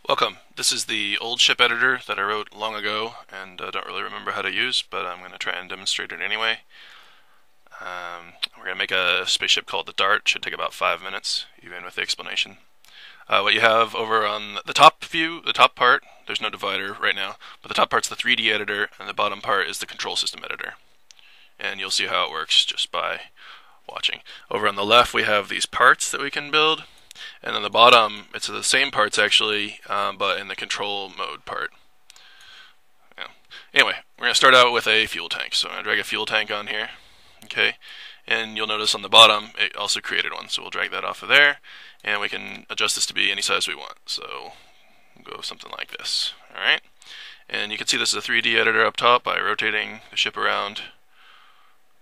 Welcome. This is the old ship editor that I wrote long ago and don't really remember how to use, but I'm going to try and demonstrate it anyway. We're going to make a spaceship called the Dart. Should take about 5 minutes, even with the explanation. What you have over on the top view, the top part, there's no divider right now, but the top part's the 3D editor, and the bottom part is the control system editor. And you'll see how it works just by watching. Over on the left, we have these parts that we can build. And on the bottom, it's the same parts actually, but in the control mode part. Yeah. Anyway, we're going to start out with a fuel tank. So I'm going to drag a fuel tank on here. Okay. And you'll notice on the bottom, it also created one. So we'll drag that off of there. And we can adjust this to be any size we want. So we'll go something like this. Alright. And you can see this is a 3D editor up top by rotating the ship around.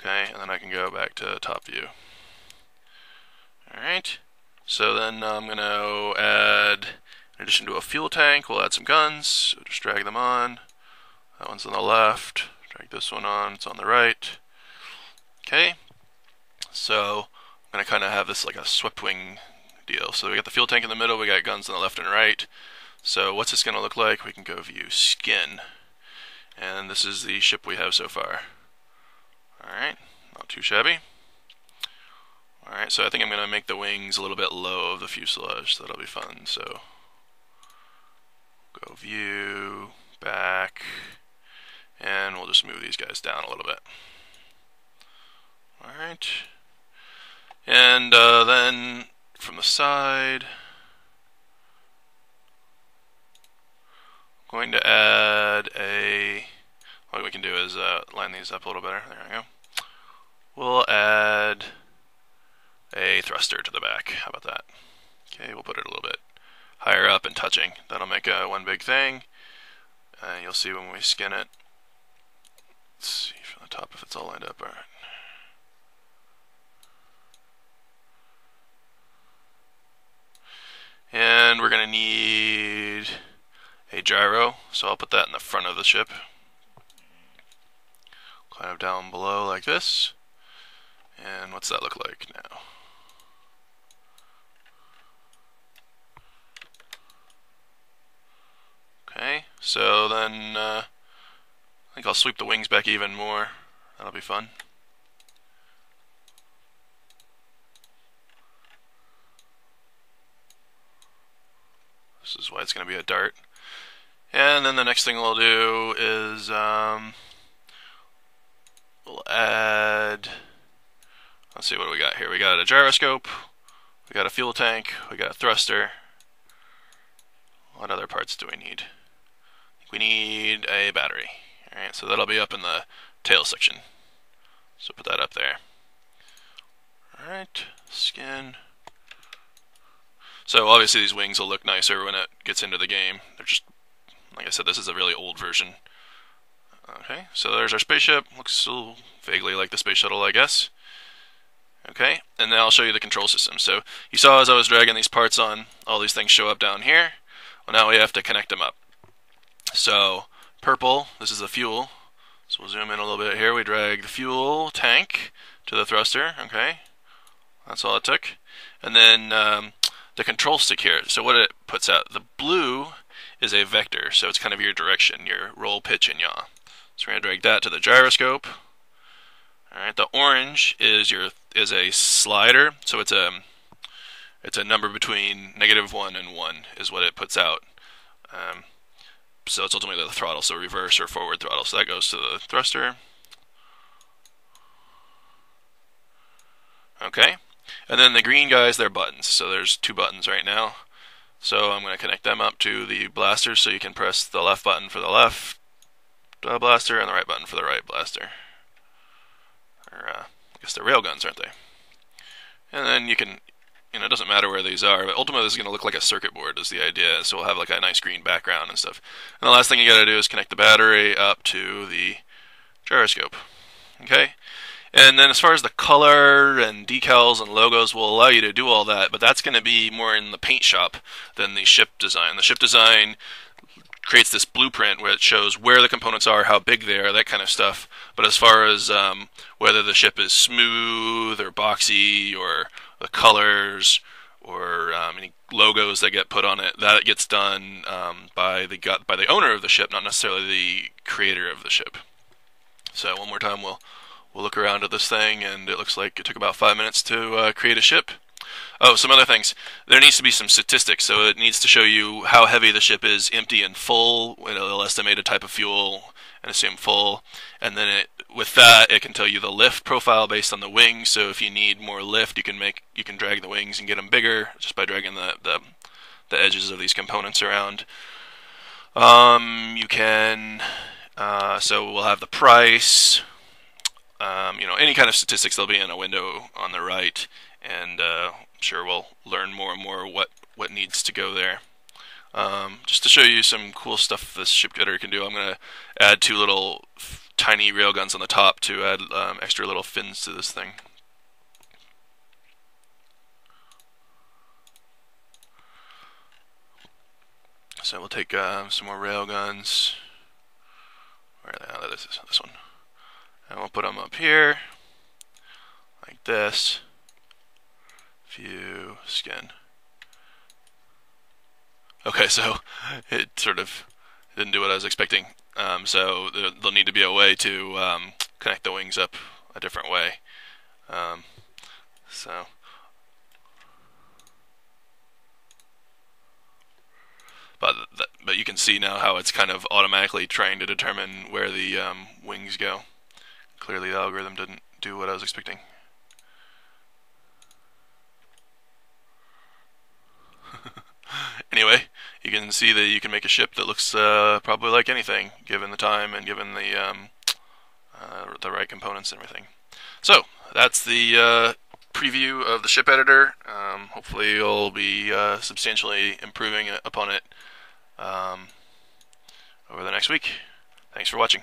Okay. And then I can go back to top view. Alright. So then I'm going to add, in addition to a fuel tank, we'll add some guns. So just drag them on. That one's on the left. Drag this one on. It's on the right. Okay. So I'm going to kind of have this like a swept wing deal. So we got the fuel tank in the middle. We got guns on the left and right. So what's this going to look like? We can go view skin. And this is the ship we have so far. Alright. Not too shabby. Alright, so I think I'm going to make the wings a little bit low of the fuselage, so that'll be fun. So, go view, back, and we'll just move these guys down a little bit. Alright, and then from the side, I'm going to add what we can do is line these up a little better. There we go. We'll add a thruster to the back. How about that? Okay, we'll put it a little bit higher up and touching. That'll make one big thing. You'll see when we skin it. Let's see from the top if it's all lined up. Alright. And we're going to need a gyro, so I'll put that in the front of the ship. Kind of down below like this. And what's that look like now? Okay, so then I think I'll sweep the wings back even more. That'll be fun. This is why it's going to be a dart. And then the next thing we'll do is we'll add, let's see what we got here. We got a gyroscope, we got a fuel tank, we got a thruster. What other parts do we need? We need a battery. Alright, so that'll be up in the tail section. So put that up there. Alright, skin. So obviously these wings will look nicer when it gets into the game. They're just, like I said, this is a really old version. Okay, so there's our spaceship. Looks still vaguely like the space shuttle, I guess. Okay, and now I'll show you the control system. So you saw as I was dragging these parts on, all these things show up down here. Well, now we have to connect them up. So, purple, this is the fuel. So we'll zoom in a little bit here. We drag the fuel tank to the thruster. Okay, that's all it took. And then the control stick here. So what it puts out, the blue is a vector. So it's kind of your direction, your roll, pitch, and yaw. So we're going to drag that to the gyroscope. Alright, the orange is a slider. So it's a number between -1 and 1 is what it puts out. So it's ultimately the throttle, so reverse or forward throttle. So that goes to the thruster. Okay. And then the green guys, they're buttons. So there's 2 buttons right now. So I'm going to connect them up to the blasters so you can press the left button for the left blaster and the right button for the right blaster. Or, I guess they're rail guns, aren't they? And then you can, it doesn't matter where these are, but ultimately this is going to look like a circuit board is the idea, so we'll have like a nice green background and stuff. And the last thing you got to do is connect the battery up to the gyroscope. Okay? And then as far as the color and decals and logos will allow you to do all that, but that's going to be more in the paint shop than the ship design. The ship design creates this blueprint where it shows where the components are, how big they are, that kind of stuff. But as far as whether the ship is smooth or boxy or the colors or any logos that get put on it. That gets done by the owner of the ship, not necessarily the creator of the ship. So one more time, we'll look around at this thing, and it looks like it took about 5 minutes to create a ship. Oh, some other things. There needs to be some statistics, so it needs to show you how heavy the ship is, empty and full. It'll estimate a type of fuel and assume full, and then with that, it can tell you the lift profile based on the wings. So if you need more lift, you can drag the wings and get them bigger just by dragging the edges of these components around. You can. So we'll have the price. Any kind of statistics, they'll be in a window on the right, and I'm sure we'll learn more and more what needs to go there. Just to show you some cool stuff this ship editor can do, I'm going to add 2 little tiny railguns on the top to add extra little fins to this thing. So we'll take some more railguns. Where are they? Oh, that is this one. And we'll put them up here, like this. View, skin. Okay, so it sort of didn't do what I was expecting. So there'll need to be a way to connect the wings up a different way. But you can see now how it's kind of automatically trying to determine where the wings go. Clearly the algorithm didn't do what I was expecting. Anyway, you can see that you can make a ship that looks probably like anything, given the time and given the right components and everything. So that's the preview of the ship editor. Hopefully you'll be substantially improving upon it over the next week. Thanks for watching.